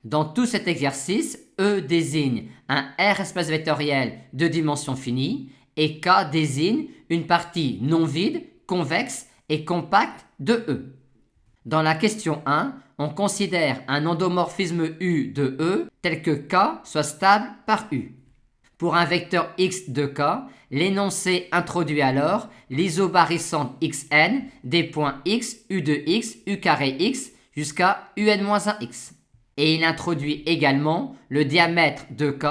Dans tout cet exercice, E désigne un R espace vectoriel de dimension finie et K désigne une partie non vide, convexe et compacte de E. Dans la question 1, on considère un endomorphisme U de E tel que K soit stable par U. Pour un vecteur X de K, l'énoncé introduit alors l'isobarycentre Xn des points X, U de X, U carré X jusqu'à Un-1x. Et il introduit également le diamètre de K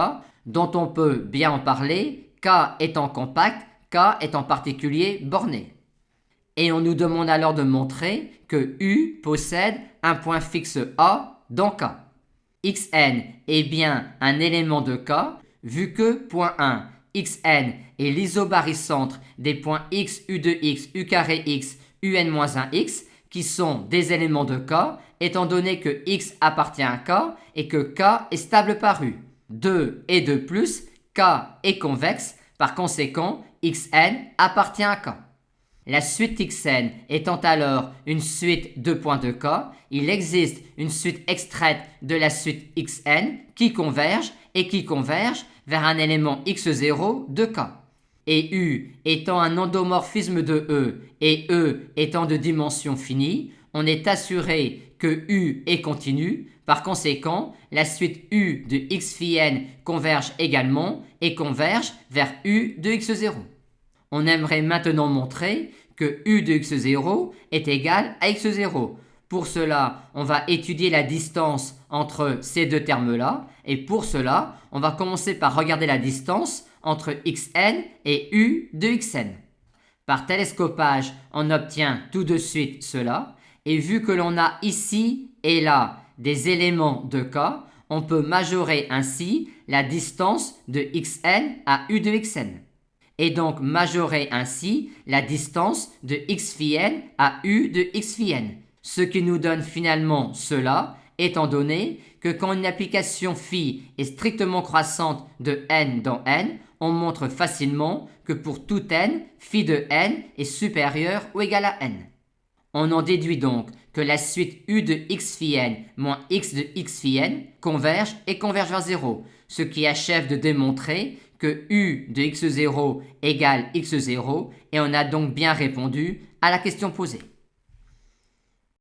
dont on peut bien en parler, K étant compact, K étant particulier borné. Et on nous demande alors de montrer que U possède un point fixe A dans K. Xn est bien un élément de K, vu que point 1, Xn est l'isobarycentre des points X, U de X, U carré X, Un-1x, qui sont des éléments de K, étant donné que X appartient à K et que K est stable par U. 2 et 2 plus, K est convexe, par conséquent, Xn appartient à K. La suite Xn étant alors une suite de points de K, il existe une suite extraite de la suite Xn qui converge vers un élément x0 de K. Et U étant un endomorphisme de E et E étant de dimension finie, on est assuré que U est continu. Par conséquent, la suite U de x phi n converge également et converge vers U de x0. On aimerait maintenant montrer que U de x0 est égal à x0. Pour cela, on va étudier la distance entre ces deux termes-là. Et pour cela, on va commencer par regarder la distance entre xn et U de xn. Par télescopage, on obtient tout de suite cela. Et vu que l'on a ici et là des éléments de K, on peut majorer ainsi la distance de xn à U de xn. Et donc majorer ainsi la distance de x phi n à U de x phi n. Ce qui nous donne finalement cela, étant donné que quand une application phi est strictement croissante de n dans n, on montre facilement que pour tout n, phi de n est supérieur ou égal à n. On en déduit donc que la suite U de x phi n moins x de x phi n converge vers 0, ce qui achève de démontrer que U de x0 égale x0 et on a donc bien répondu à la question posée.